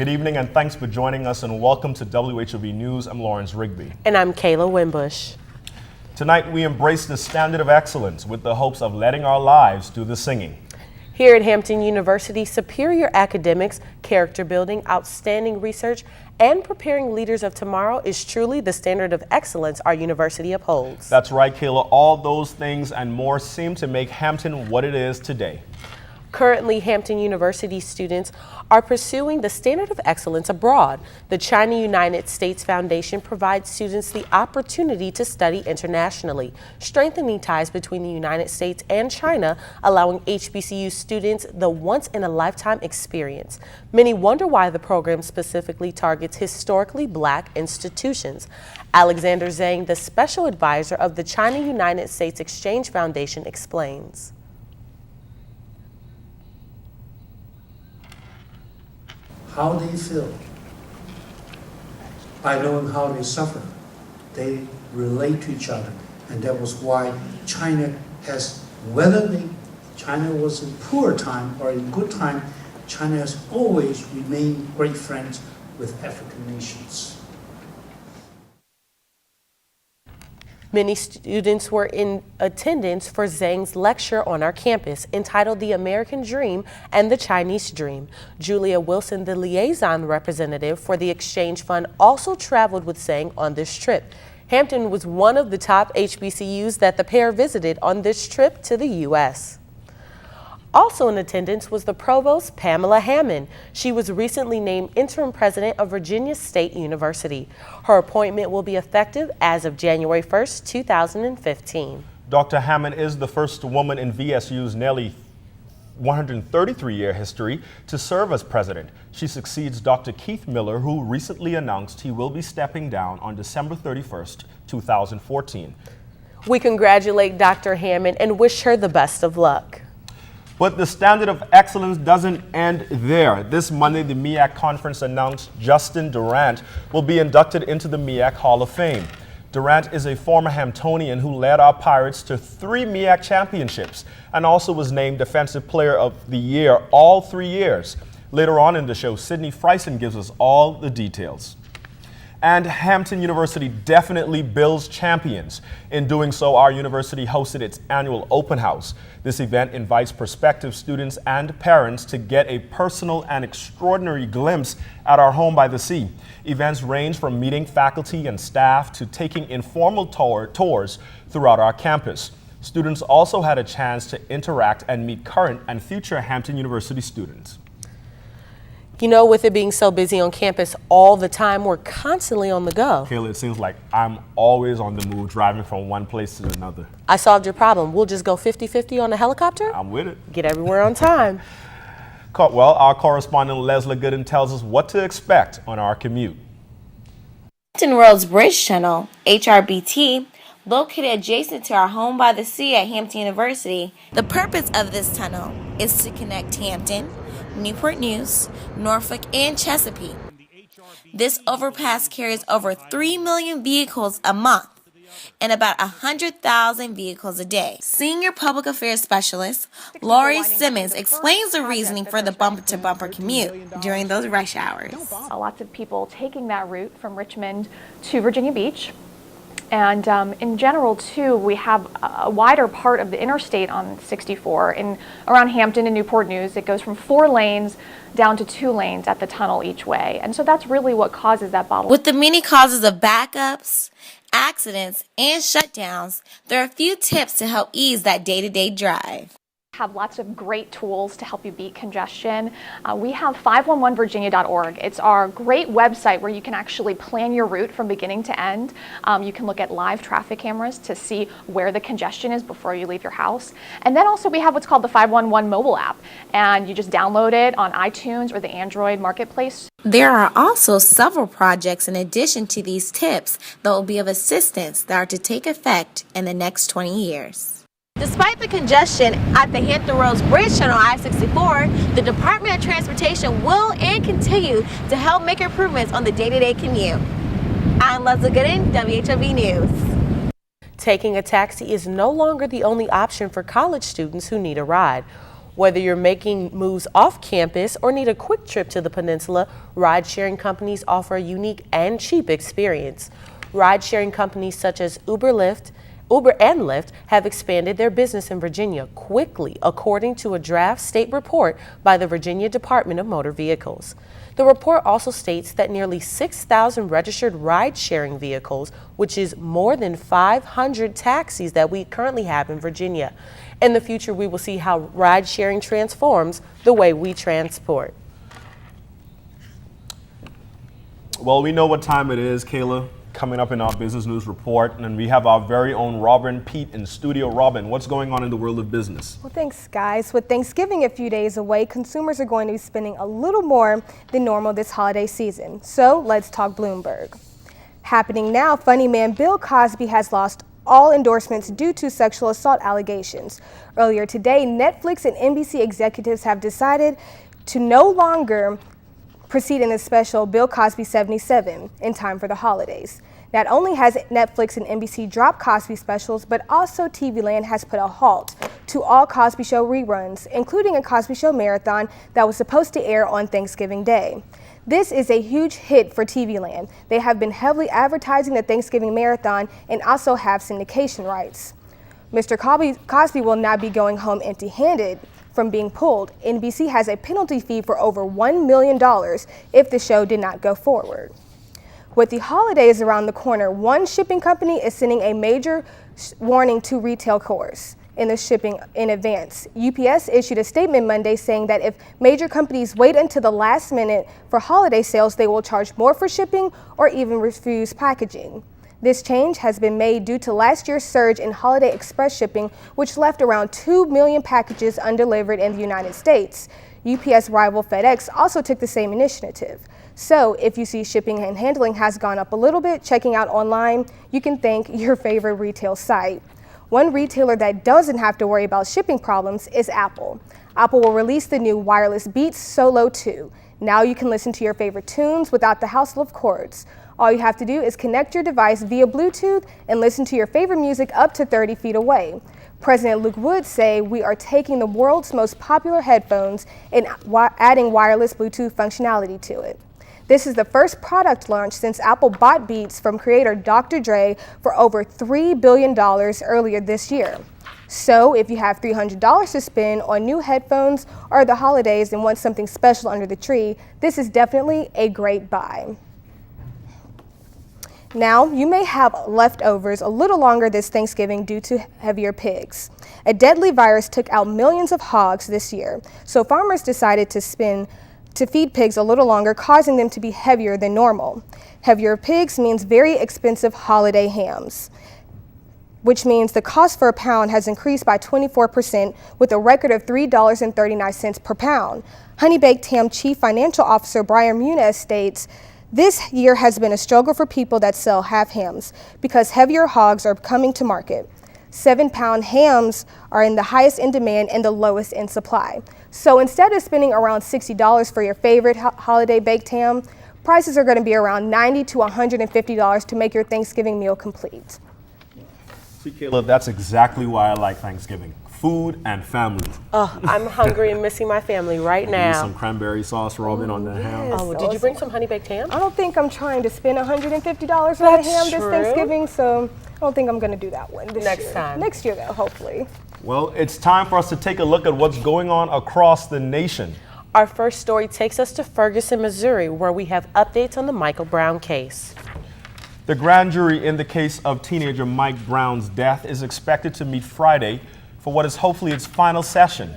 Good evening and thanks for joining us and welcome to Whov News. I'm Lawrence Rigby. And I'm Kayla Wimbush. Tonight we embrace the standard of excellence with the hopes of letting our lives do the singing. Here at Hampton University, superior academics, character building, outstanding research, and preparing leaders of tomorrow is truly the standard of excellence our university upholds. That's right, Kayla. All those things and more seem to make Hampton what it is today. Currently, Hampton University students are pursuing the standard of excellence abroad. The China United States Foundation provides students the opportunity to study internationally, strengthening ties between the United States and China, allowing HBCU students the once-in-a-lifetime experience. Many wonder why the program specifically targets historically Black institutions. Alexander Zhang, the special advisor of the China United States Exchange Foundation, explains. How they feel, by knowing how they suffer, they relate to each other, and that was why China has, whether China was in poor time or in good time, China has always remained great friends with African nations. Many students were in attendance for Zhang's lecture on our campus entitled The American Dream and the Chinese Dream. Julia Wilson, the liaison representative for the Exchange Fund, also traveled with Zhang on this trip. Hampton was one of the top HBCUs that the pair visited on this trip to the U.S. Also in attendance was the provost, Pamela Hammond. She was recently named interim president of Virginia State University. Her appointment will be effective as of January 1st, 2015. Dr. Hammond is the first woman in VSU's nearly 133-year history to serve as president. She succeeds Dr. Keith Miller, who recently announced he will be stepping down on December 31st, 2014. We congratulate Dr. Hammond and wish her the best of luck. But the standard of excellence doesn't end there. This Monday, the MEAC conference announced Justin Durant will be inducted into the MEAC Hall of Fame. Durant is a former Hamptonian who led our Pirates to 3 MEAC championships and also was named Defensive Player of the Year all 3 years. Later on in the show, Sydney Friesen gives us all the details. And Hampton University definitely builds champions. In doing so, our university hosted its annual open house. This event invites prospective students and parents to get a personal and extraordinary glimpse at our home by the sea. Events range from meeting faculty and staff to taking informal tours throughout our campus. Students also had a chance to interact and meet current and future Hampton University students. You know, with it being so busy on campus all the time, we're constantly on the go. Kayla, it seems like I'm always on the move, driving from one place to another. I solved your problem. We'll just go 50-50 on a helicopter? I'm with it. Get everywhere on time. Well, our correspondent Leslie Gooden tells us what to expect on our commute. Hampton Roads Bridge Tunnel, HRBT, located adjacent to our home by the sea at Hampton University. The purpose of this tunnel is to connect Hampton, Newport News, Norfolk, and Chesapeake. This overpass carries over 3 million vehicles a month and about 100,000 vehicles a day. Senior Public Affairs Specialist Lori Simmons explains the reasoning for the bumper-to-bumper commute during those rush hours. Lots of people taking that route from Richmond to Virginia Beach. And in general, too, we have a wider part of the interstate on 64 around Hampton and Newport News. It goes from 4 lanes down to 2 lanes at the tunnel each way. And so that's really what causes that bottleneck. With the many causes of backups, accidents, and shutdowns, there are a few tips to help ease that day-to-day drive. Have lots of great tools to help you beat congestion. We have 511virginia.org. It's our great website where you can actually plan your route from beginning to end. You can look at live traffic cameras to see where the congestion is before you leave your house. And then also we have what's called the 511 mobile app, and you just download it on iTunes or the Android marketplace. There are also several projects in addition to these tips that will be of assistance that are to take effect in the next 20 years. Despite the congestion at the Hampton Roads Bridge Tunnel I-64, the Department of Transportation will and continue to help make improvements on the day-to-day commute. I'm Leslie Gooden, Whov News. Taking a taxi is no longer the only option for college students who need a ride. Whether you're making moves off campus or need a quick trip to the peninsula, ride-sharing companies offer a unique and cheap experience. Ride-sharing companies such as Uber and Lyft have expanded their business in Virginia quickly, according to a draft state report by the Virginia Department of Motor Vehicles. The report also states that nearly 6,000 registered ride-sharing vehicles, which is more than 500 taxis that we currently have in Virginia. In the future, we will see how ride-sharing transforms the way we transport. Well, we know what time it is, Kayla. Coming up in our business news report, and we have our very own Robin Pete in studio. Robin, what's going on in the world of business? Well, thanks, guys. With Thanksgiving a few days away, consumers are going to be spending a little more than normal this holiday season. So let's talk Bloomberg. Happening now, funny man Bill Cosby has lost all endorsements due to sexual assault allegations. Earlier today, Netflix and NBC executives have decided to no longer proceed in the special Bill Cosby 77 in time for the holidays. Not only has Netflix and NBC dropped Cosby specials, but also TV Land has put a halt to all Cosby Show reruns, including a Cosby Show marathon that was supposed to air on Thanksgiving Day. This is a huge hit for TV Land. They have been heavily advertising the Thanksgiving marathon and also have syndication rights. Mr. Cosby will not be going home empty-handed from being pulled. NBC has a penalty fee for over $1 million if the show did not go forward. With the holidays around the corner, one shipping company is sending a major warning to retail stores in the shipping in advance. UPS issued a statement Monday saying that if major companies wait until the last minute for holiday sales, they will charge more for shipping or even refuse packaging. This change has been made due to last year's surge in holiday express shipping, which left around 2 million packages undelivered in the United States. UPS rival FedEx also took the same initiative. So if you see shipping and handling has gone up a little bit, checking out online, you can thank your favorite retail site. One retailer that doesn't have to worry about shipping problems is Apple. Apple will release the new wireless Beats Solo 2. Now you can listen to your favorite tunes without the hassle of cords. All you have to do is connect your device via Bluetooth and listen to your favorite music up to 30 feet away. President Luke Wood say we are taking the world's most popular headphones and adding wireless Bluetooth functionality to it. This is the first product launch since Apple bought Beats from creator Dr. Dre for over $3 billion earlier this year. So if you have $300 to spend on new headphones or the holidays and want something special under the tree, this is definitely a great buy. Now, you may have leftovers a little longer this Thanksgiving due to heavier pigs. A deadly virus took out millions of hogs this year, so farmers decided to feed pigs a little longer, causing them to be heavier than normal. Heavier pigs means very expensive holiday hams, which means the cost for a pound has increased by 24% with a record of $3.39 per pound. Honey Baked Ham Chief Financial Officer Brian Muniz states, "This year has been a struggle for people that sell half hams because heavier hogs are coming to market. 7-pound hams are in the highest in demand and the lowest in supply. So instead of spending around $60 for your favorite holiday baked ham, prices are going to be around $90 to $150 to make your Thanksgiving meal complete." See, Kayla, that's exactly why I like Thanksgiving. Food and family. Oh, I'm hungry and missing my family right Maybe now. some cranberry sauce, Robin, on the ham. Oh, did you bring some honey baked ham? I don't think I'm trying to spend $150 on a ham this true. Thanksgiving, so I don't think I'm going to do that one this Next year. time. Next year, though, hopefully. Well, it's time for us to take a look at what's going on across the nation. Our first story takes us to Ferguson, Missouri, where we have updates on the Michael Brown case. The grand jury in the case of teenager Mike Brown's death is expected to meet Friday for what is hopefully its final session.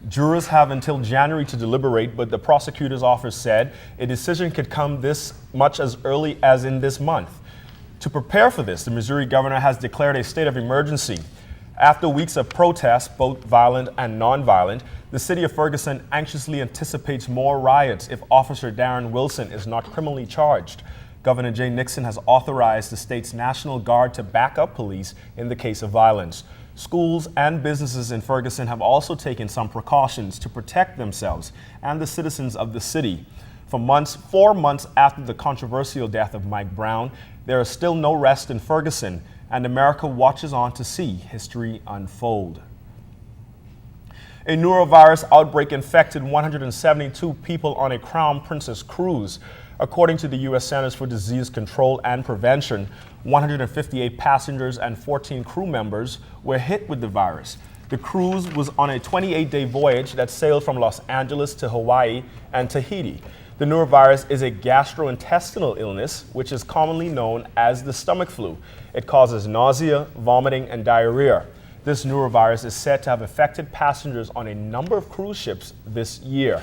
Jurors have until January to deliberate, but the prosecutor's office said a decision could come this much as early as in this month. To prepare for this, the Missouri governor has declared a state of emergency. After weeks of protests, both violent and nonviolent, the city of Ferguson anxiously anticipates more riots if Officer Darren Wilson is not criminally charged. Governor Jay Nixon has authorized the state's National Guard to back up police in the case of violence. Schools and businesses in Ferguson have also taken some precautions to protect themselves and the citizens of the city. For 4 months after the controversial death of Mike Brown, there is still no rest in Ferguson, and America watches on to see history unfold. A norovirus outbreak infected 172 people on a Crown Princess cruise. According to the U.S. Centers for Disease Control and Prevention, 158 passengers and 14 crew members were hit with the virus. The cruise was on a 28-day voyage that sailed from Los Angeles to Hawaii and Tahiti. The norovirus is a gastrointestinal illness, which is commonly known as the stomach flu. It causes nausea, vomiting, and diarrhea. This norovirus is said to have affected passengers on a number of cruise ships this year.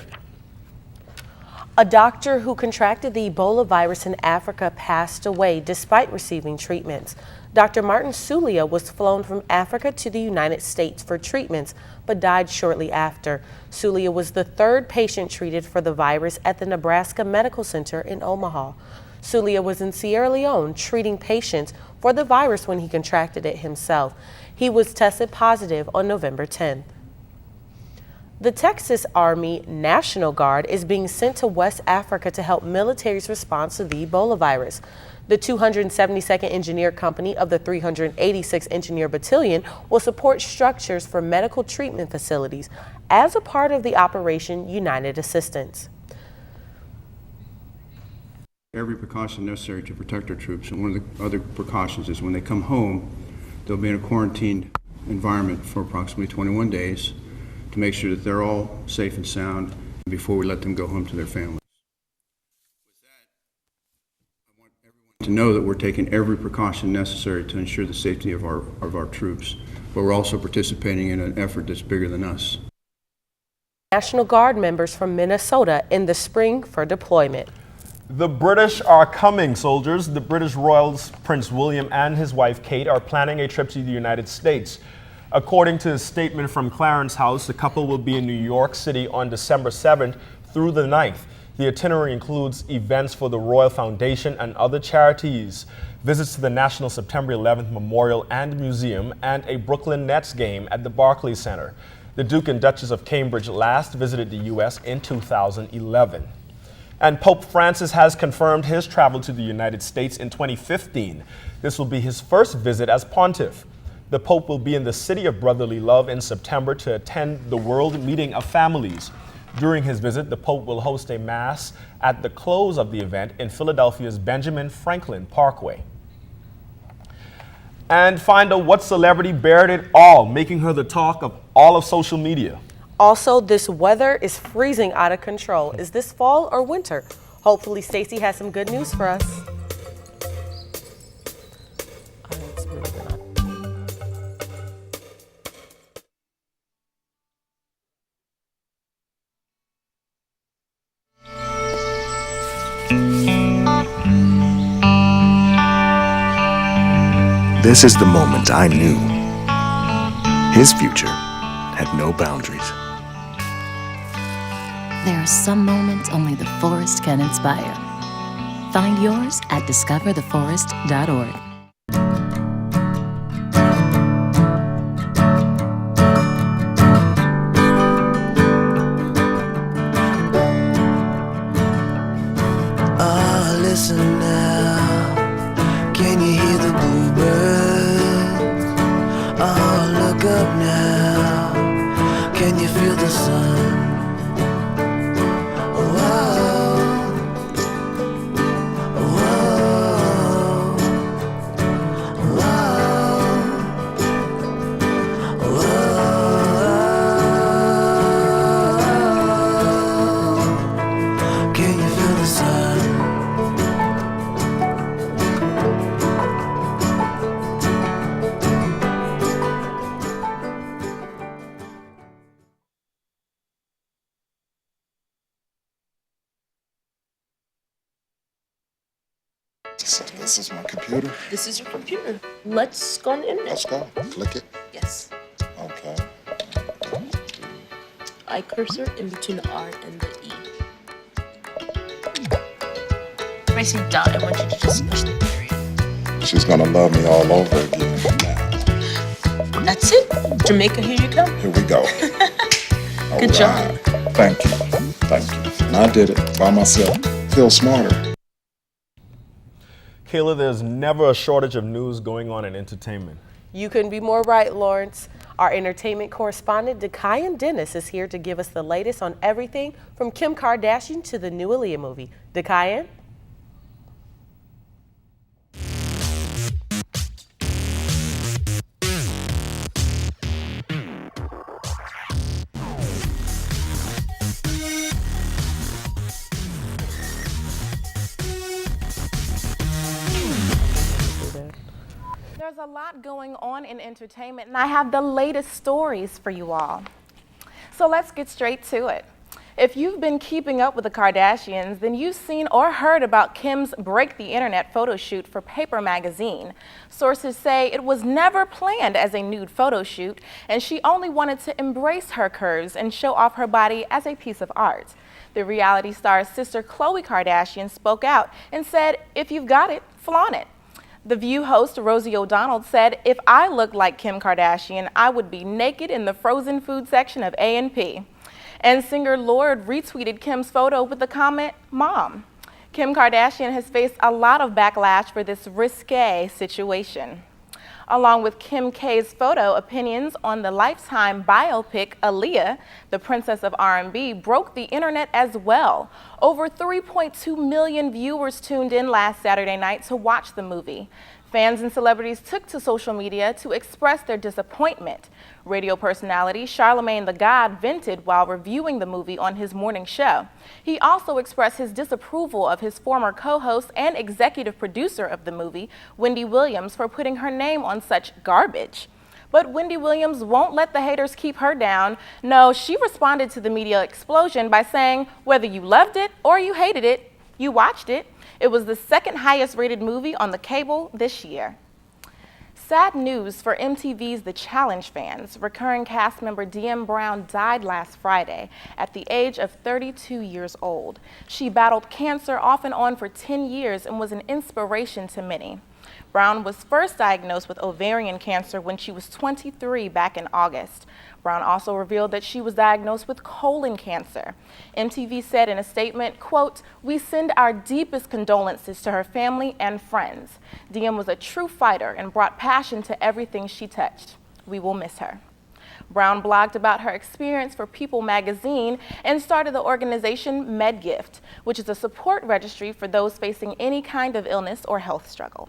A doctor who contracted the Ebola virus in Africa passed away despite receiving treatments. Dr. Martin Sulia was flown from Africa to the United States for treatments, but died shortly after. Sulia was the third patient treated for the virus at the Nebraska Medical Center in Omaha. Sulia was in Sierra Leone treating patients for the virus when he contracted it himself. He was tested positive on November 10th. The Texas Army National Guard is being sent to West Africa to help military's response to the Ebola virus. The 272nd Engineer Company of the 386th Engineer Battalion will support structures for medical treatment facilities as a part of the Operation United Assistance. Every precaution necessary to protect our troops, and one of the other precautions is when they come home, they'll be in a quarantined environment for approximately 21 days to make sure that they're all safe and sound before we let them go home to their families. With that, I want everyone to know that we're taking every precaution necessary to ensure the safety of our troops, but we're also participating in an effort that's bigger than us. National Guard members from Minnesota in the spring for deployment. The British are coming, soldiers. The British Royals Prince William and his wife Kate are planning a trip to the United States. According to a statement from Clarence House, the couple will be in New York City on December 7th through the 9th. The itinerary includes events for the Royal Foundation and other charities, visits to the National September 11th Memorial and Museum, and a Brooklyn Nets game at the Barclays Center. The Duke and Duchess of Cambridge last visited the U.S. in 2011. And Pope Francis has confirmed his travel to the United States in 2015. This will be his first visit as pontiff. The Pope will be in the City of Brotherly Love in September to attend the World Meeting of Families. During his visit, the Pope will host a Mass at the close of the event in Philadelphia's Benjamin Franklin Parkway. And find out what celebrity bared it all, making her the talk of all of social media. Also, this weather is freezing out of control. Is this fall or winter? Hopefully, Stacy has some good news for us. This is the moment I knew. His future had no boundaries. There are some moments only the forest can inspire. Find yours at discovertheforest.org. Listen now, can you hear the bluebirds? Oh, look up now, can you feel the sun? This is my computer. This is your computer. Let's go on the internet. Let's go. Click it. Yes. Okay. I cursor in between the R and the E. Pressing dot, I want you to just push the period. She's gonna love me all over again now. That's it. Jamaica, here you come. Here we go. Good job. Thank you. Thank you. And I did it by myself. Feel smarter. Kayla, there's never a shortage of news going on in entertainment. You couldn't be more right, Lawrence. Our entertainment correspondent, Dekayan Dennis, is here to give us the latest on everything from Kim Kardashian to the new Aaliyah movie. Dekayan? There's a lot going on in entertainment, and I have the latest stories for you all. So let's get straight to it. If you've been keeping up with the Kardashians, then you've seen or heard about Kim's Break the Internet photo shoot for Paper magazine. Sources say it was never planned as a nude photo shoot, and she only wanted to embrace her curves and show off her body as a piece of art. The reality star's sister Khloe Kardashian spoke out and said, "If you've got it, flaunt it." The View host Rosie O'Donnell said, "If I looked like Kim Kardashian, I would be naked in the frozen food section of A&P." And singer Lorde retweeted Kim's photo with the comment, "Mom." Kim Kardashian has faced a lot of backlash for this risque situation. Along with Kim K's photo, opinions on the Lifetime biopic Aaliyah, the Princess of R&B, broke the internet as well. Over 3.2 million viewers tuned in last Saturday night to watch the movie. Fans and celebrities took to social media to express their disappointment. Radio personality Charlemagne the God vented while reviewing the movie on his morning show. He also expressed his disapproval of his former co-host and executive producer of the movie, Wendy Williams, for putting her name on such garbage. But Wendy Williams won't let the haters keep her down. No, she responded to the media explosion by saying, "Whether you loved it or you hated it, you watched it. It was the second highest rated movie on the cable this year." Sad news for MTV's The Challenge fans. Recurring cast member DM Brown died last Friday at the age of 32 years old. She battled cancer off and on for 10 years and was an inspiration to many. Brown was first diagnosed with ovarian cancer when she was 23 back in August. Brown also revealed that she was diagnosed with colon cancer. MTV said in a statement, quote, "We send our deepest condolences to her family and friends. DM was a true fighter and brought passion to everything she touched. We will miss her." Brown blogged about her experience for People magazine and started the organization MedGift, which is a support registry for those facing any kind of illness or health struggle.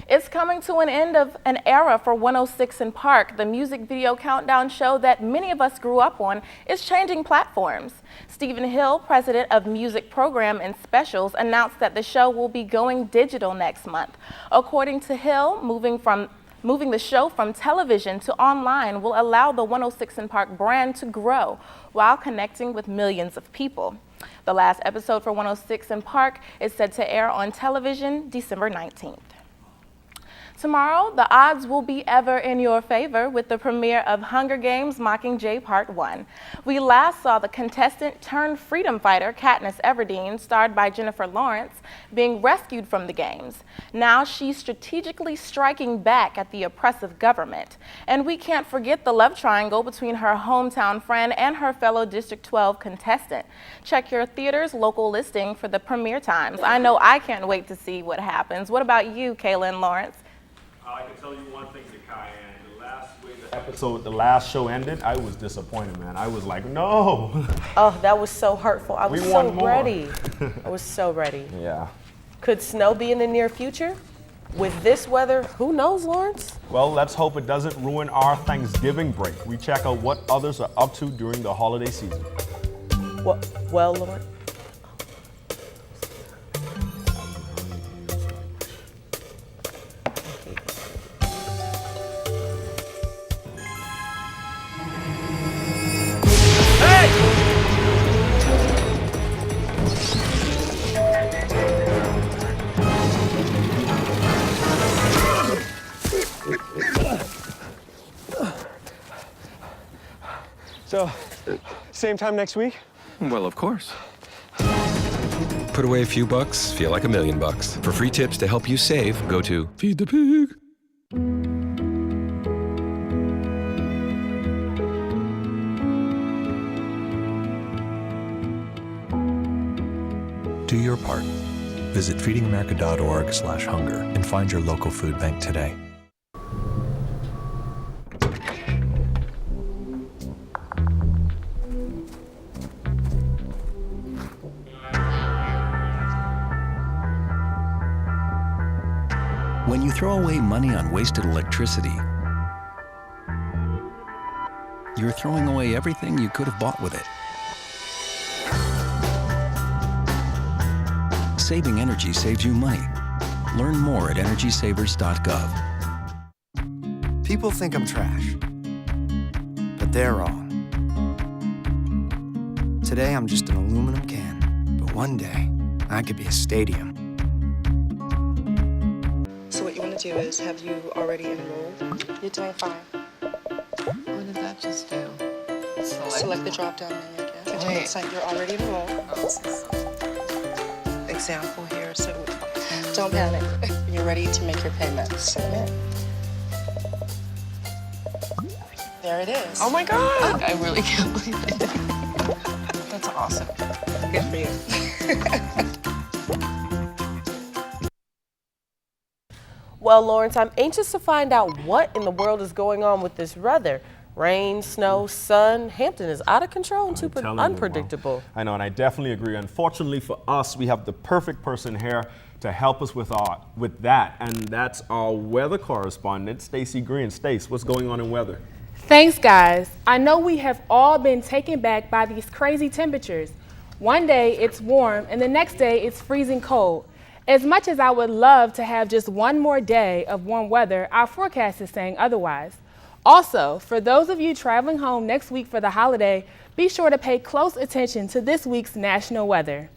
It's coming to an end of an era for 106 & Park. The music video countdown show that many of us grew up on is changing platforms. Stephen Hill, president of Music Program and Specials, announced that the show will be going digital next month. According to Hill, moving the show from television to online will allow the 106 & Park brand to grow while connecting with millions of people. The last episode for 106 & Park is set to air on television December 19th. Tomorrow, the odds will be ever in your favor with the premiere of Hunger Games Mockingjay Part 1. We last saw the contestant turned freedom fighter Katniss Everdeen, starred by Jennifer Lawrence, being rescued from the games. Now she's strategically striking back at the oppressive government. And we can't forget the love triangle between her hometown friend and her fellow District 12 contestant. Check your theater's local listing for the premiere times. I know I can't wait to see what happens. What about you, Kayla and Lawrence? I can tell you one thing, Dekayan. The last show ended, I was disappointed, man. I was like, no. Oh, that was so hurtful. I was so ready. I was so ready. Yeah. Could snow be in the near future? With this weather, who knows, Lawrence? Well, let's hope it doesn't ruin our Thanksgiving break. We check out what others are up to during the holiday season. Well, Lawrence. So, same time next week? Well, of course. Put away a few bucks, feel like $1 million. For free tips to help you save, go to Feed the Pig. Do your part. Visit feedingamerica.org/hunger and find your local food bank today. When you throw away money on wasted electricity, you're throwing away everything you could have bought with it. Saving energy saves you money. Learn more at energysavers.gov. People think I'm trash, but they're wrong. Today I'm just an aluminum can, but one day I could be a stadium. So what you want to do is, have you already enrolled? You're doing fine. What does that just do? Select the drop-down menu again. Continue to site. You're already enrolled. Example here, so don't panic. You're ready to make your payments. Submit. There it is. Oh my God! I really can't believe it. That's awesome. Good for you. Well, Lawrence, I'm anxious to find out what in the world is going on with this weather. Rain, snow, sun. Hampton is out of control and super unpredictable. I know, and I definitely agree. Unfortunately for us, we have the perfect person here to help us with that, and that's our weather correspondent, Stacy Green. Stace, what's going on in weather? Thanks, guys. I know we have all been taken back by these crazy temperatures. One day it's warm, and the next day it's freezing cold. As much as I would love to have just one more day of warm weather, our forecast is saying otherwise. Also, for those of you traveling home next week for the holiday, be sure to pay close attention to this week's national weather.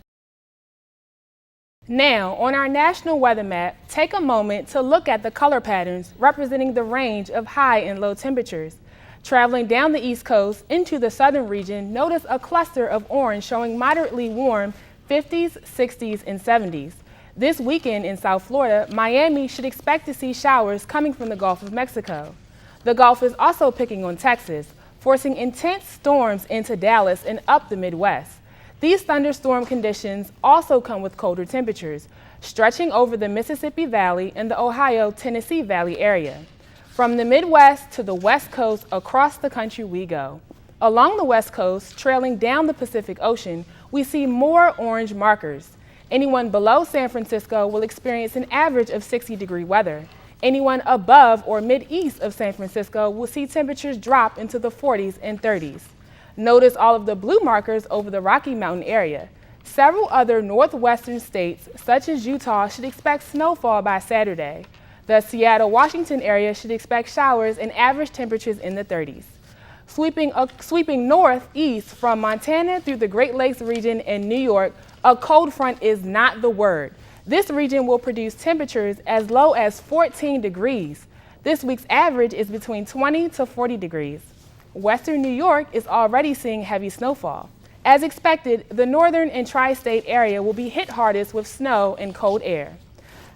Now, on our national weather map, take a moment to look at the color patterns representing the range of high and low temperatures. Traveling down the East Coast into the southern region, notice a cluster of orange showing moderately warm 50s, 60s, and 70s. This weekend in South Florida, Miami should expect to see showers coming from the Gulf of Mexico. The Gulf is also picking on Texas, forcing intense storms into Dallas and up the Midwest. These thunderstorm conditions also come with colder temperatures, stretching over the Mississippi Valley and the Ohio-Tennessee Valley area. From the Midwest to the West Coast, across the country we go. Along the West Coast, trailing down the Pacific Ocean, we see more orange markers. Anyone below San Francisco will experience an average of 60-degree weather. Anyone above or mid-east of San Francisco will see temperatures drop into the 40s and 30s. Notice all of the blue markers over the Rocky Mountain area. Several other northwestern states, such as Utah, should expect snowfall by Saturday. The Seattle, Washington area should expect showers and average temperatures in the 30s. Sweeping northeast from Montana through the Great Lakes region and New York, a cold front is not the word. This region will produce temperatures as low as 14 degrees. This week's average is between 20 to 40 degrees. Western New York is already seeing heavy snowfall. As expected, the northern and tri-state area will be hit hardest with snow and cold air.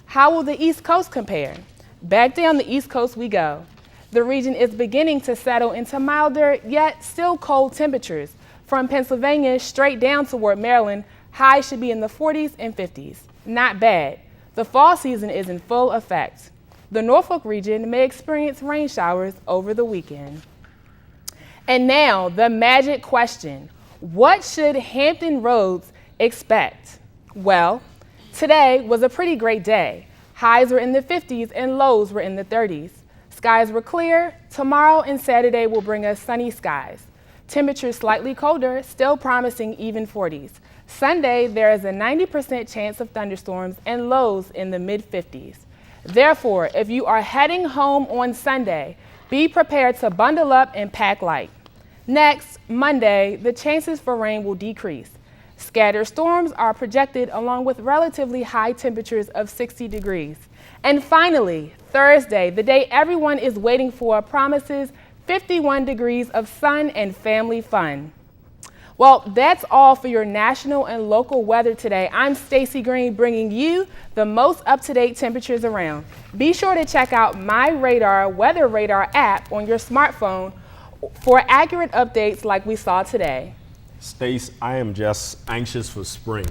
How will the East Coast compare? Back down the East Coast we go. The region is beginning to settle into milder, yet still cold temperatures. From Pennsylvania straight down toward Maryland, highs should be in the 40s and 50s. Not bad. The fall season is in full effect. The Norfolk region may experience rain showers over the weekend. And now, the magic question. What should Hampton Roads expect? Well, today was a pretty great day. Highs were in the 50s and lows were in the 30s. Skies were clear. Tomorrow and Saturday will bring us sunny skies. Temperatures slightly colder, still promising even 40s. Sunday, there is a 90% chance of thunderstorms and lows in the mid-50s. Therefore, if you are heading home on Sunday, be prepared to bundle up and pack light. Next, Monday, the chances for rain will decrease. Scattered storms are projected along with relatively high temperatures of 60 degrees. And finally, Thursday, the day everyone is waiting for, promises 51 degrees of sun and family fun. Well, that's all for your national and local weather today. I'm Stacy Green, bringing you the most up-to-date temperatures around. Be sure to check out My Radar Weather Radar app on your smartphone for accurate updates like we saw today. Stace, I am just anxious for spring.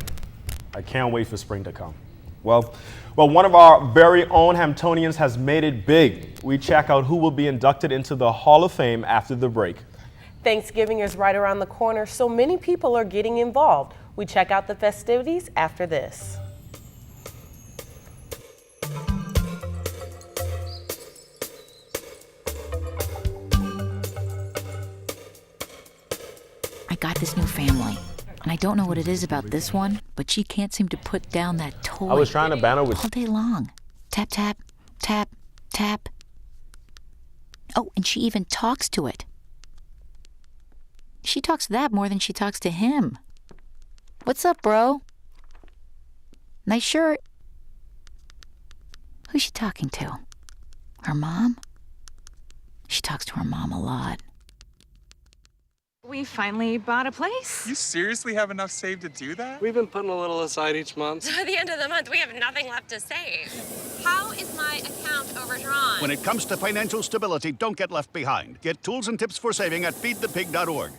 I can't wait for spring to come. Well, one of our very own Hamptonians has made it big. We check out who will be inducted into the Hall of Fame after the break. Thanksgiving is right around the corner, so many people are getting involved. We check out the festivities after this. this new family. And I don't know what it is about this one, but she can't seem to put down that toy. I was trying to ban her with all day long. Tap, tap, tap, tap. Oh, and she even talks to it. She talks to that more than she talks to him. What's up, bro? Nice shirt. Who's she talking to? Her mom? She talks to her mom a lot. We finally bought a place. You seriously have enough saved to do that? We've been putting a little aside each month. So at the end of the month, we have nothing left to save. How is my account overdrawn? When it comes to financial stability, don't get left behind. Get tools and tips for saving at feedthepig.org.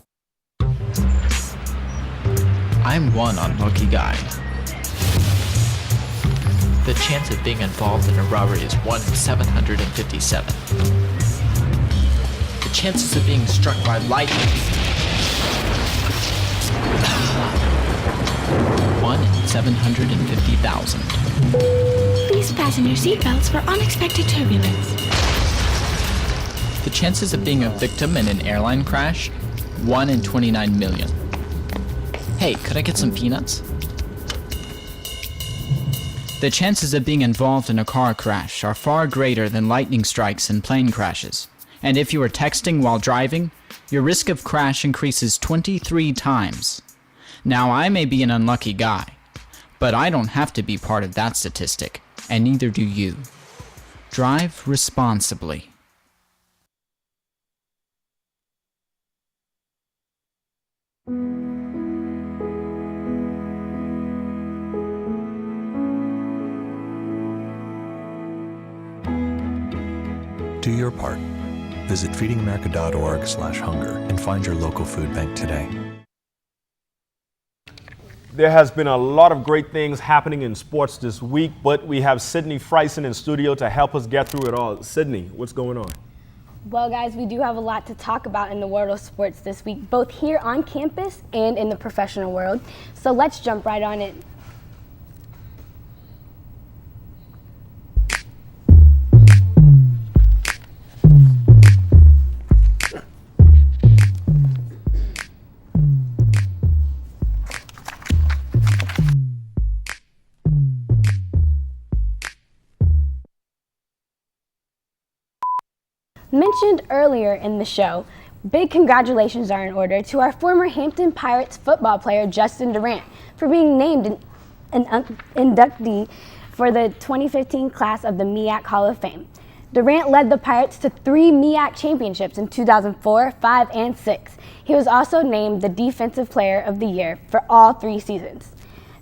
I'm one unlucky guy. The chance of being involved in a robbery is 1 in 757. The chances of being struck by lightning. 1 in 750,000. Please fasten your seatbelts for unexpected turbulence. The chances of being a victim in an airline crash? 1 in 29 million. Hey, could I get some peanuts? The chances of being involved in a car crash are far greater than lightning strikes and plane crashes. And if you are texting while driving, your risk of crash increases 23 times. Now, I may be an unlucky guy, but I don't have to be part of that statistic, and neither do you. Drive responsibly. Do your part. Visit feedingamerica.org/hunger and find your local food bank today. There has been a lot of great things happening in sports this week, but we have Sydney Friesen in studio to help us get through it all. Sydney, what's going on? Well, guys, we do have a lot to talk about in the world of sports this week, both here on campus and in the professional world. So let's jump right on it. Mentioned earlier in the show, big congratulations are in order to our former Hampton Pirates football player Justin Durant for being named an inductee for the 2015 class of the MEAC Hall of Fame. Durant led the Pirates to 3 MEAC championships in 2004, 5, and 6. He was also named the Defensive Player of the Year for all 3 seasons.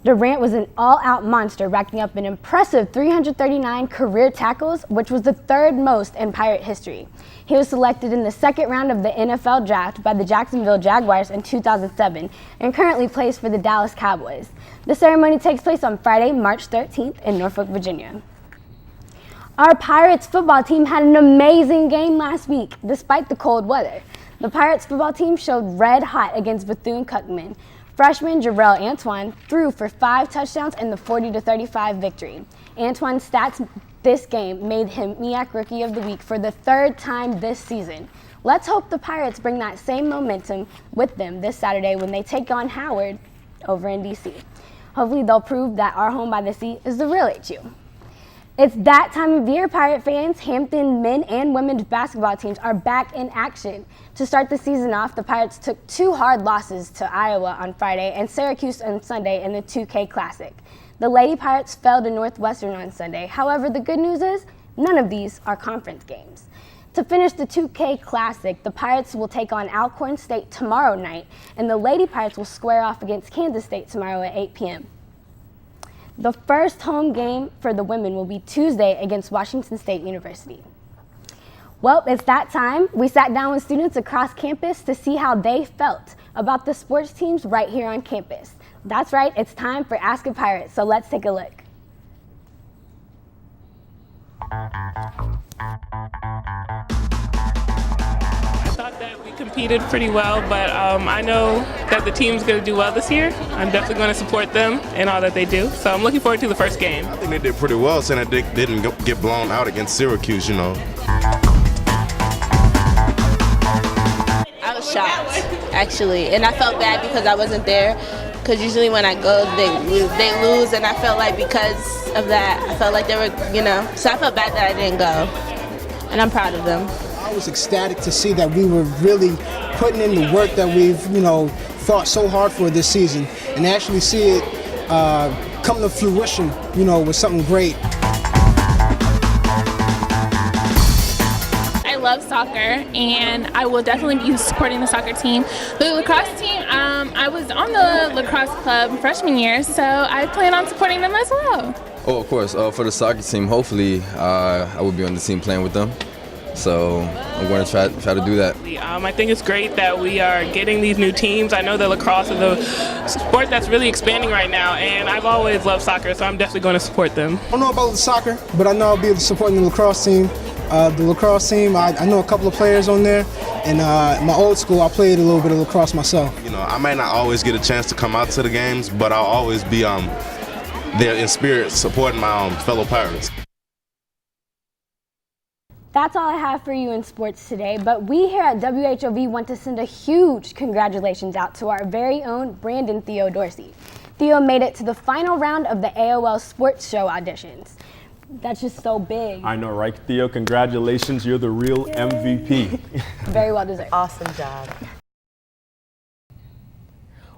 Durant was an all-out monster, racking up an impressive 339 career tackles, which was the 3rd most in Pirate history. He was selected in the 2nd round of the NFL draft by the Jacksonville Jaguars in 2007 and currently plays for the Dallas Cowboys. The ceremony takes place on Friday, March 13th in Norfolk, Virginia. Our Pirates football team had an amazing game last week, despite the cold weather. The Pirates football team showed red hot against Bethune-Cookman. Freshman Jarrell Antoine threw for 5 touchdowns in the 40-35 victory. Antoine's stats this game made him MEAC Rookie of the Week for the 3rd time this season. Let's hope the Pirates bring that same momentum with them this Saturday when they take on Howard over in DC. Hopefully they'll prove that our home by the sea is the real HU. It's that time of year, Pirate fans. Hampton men and women's basketball teams are back in action. To start the season off, the Pirates took 2 hard losses to Iowa on Friday and Syracuse on Sunday in the 2K Classic. The Lady Pirates fell to Northwestern on Sunday. However, the good news is none of these are conference games. To finish the 2K Classic, the Pirates will take on Alcorn State tomorrow night, and the Lady Pirates will square off against Kansas State tomorrow at 8 p.m. The first home game for the women will be Tuesday against Washington State University. Well, it's that time. We sat down with students across campus to see how they felt about the sports teams right here on campus. That's right, it's time for Ask a Pirate, so let's take a look. I thought that we competed pretty well, but I know that the team's going to do well this year. I'm definitely going to support them and all that they do. So I'm looking forward to the first game. I think they did pretty well, saying that they didn't get blown out against Syracuse, I was shocked. actually, and I felt bad because I wasn't there. Because usually when I go, they lose, and I felt like because of that, I felt like they were, so I felt bad that I didn't go, and I'm proud of them. I was ecstatic to see that we were really putting in the work that we've, fought so hard for this season, and actually see it come to fruition, with something great. I love soccer, and I will definitely be supporting the soccer team. The lacrosse team, I was on the lacrosse club freshman year, so I plan on supporting them as well. Oh, of course. For the soccer team, hopefully I will be on the team playing with them. So I'm going to try to do that. I think it's great that we are getting these new teams. I know that lacrosse is a sport that's really expanding right now, and I've always loved soccer, so I'm definitely going to support them. I don't know about the soccer, but I know I'll be supporting the lacrosse team. The lacrosse team, I know a couple of players on there, and my old school, I played a little bit of lacrosse myself. I might not always get a chance to come out to the games, but I'll always be there in spirit supporting my fellow Pirates. That's all I have for you in sports today, but we here at WHOV want to send a huge congratulations out to our very own Brandon Theo Dorsey. Theo made it to the final round of the AOL Sports Show auditions. That's just so big. I know, right, Theo? Congratulations, you're the real MVP. Very well deserved. Awesome job.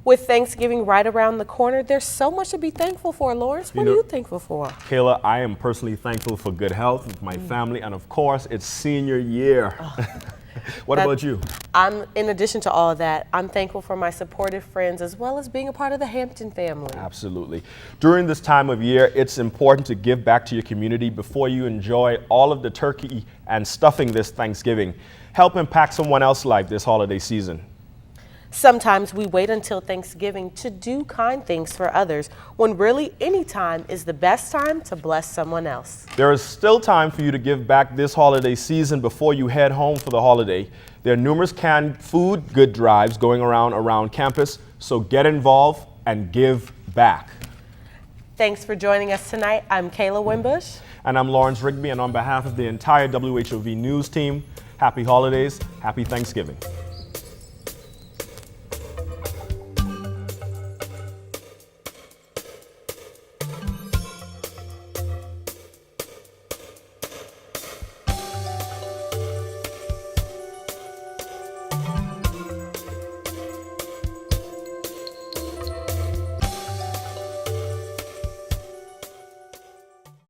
With Thanksgiving right around the corner, there's so much to be thankful for. Lawrence, what are you thankful for? Kayla, I am personally thankful for good health with my family, and of course, it's senior year. What about you? In addition to all of that, I'm thankful for my supportive friends as well as being a part of the Hampton family. Absolutely. During this time of year, it's important to give back to your community before you enjoy all of the turkey and stuffing this Thanksgiving. Help impact someone else's life this holiday season. Sometimes we wait until Thanksgiving to do kind things for others, when really any time is the best time to bless someone else. There is still time for you to give back this holiday season before you head home for the holiday. There are numerous canned food good drives going around campus, so get involved and give back. Thanks for joining us tonight. I'm Kayla Wimbush. And I'm Lawrence Rigby, and on behalf of the entire WHOV News team, happy holidays, happy Thanksgiving.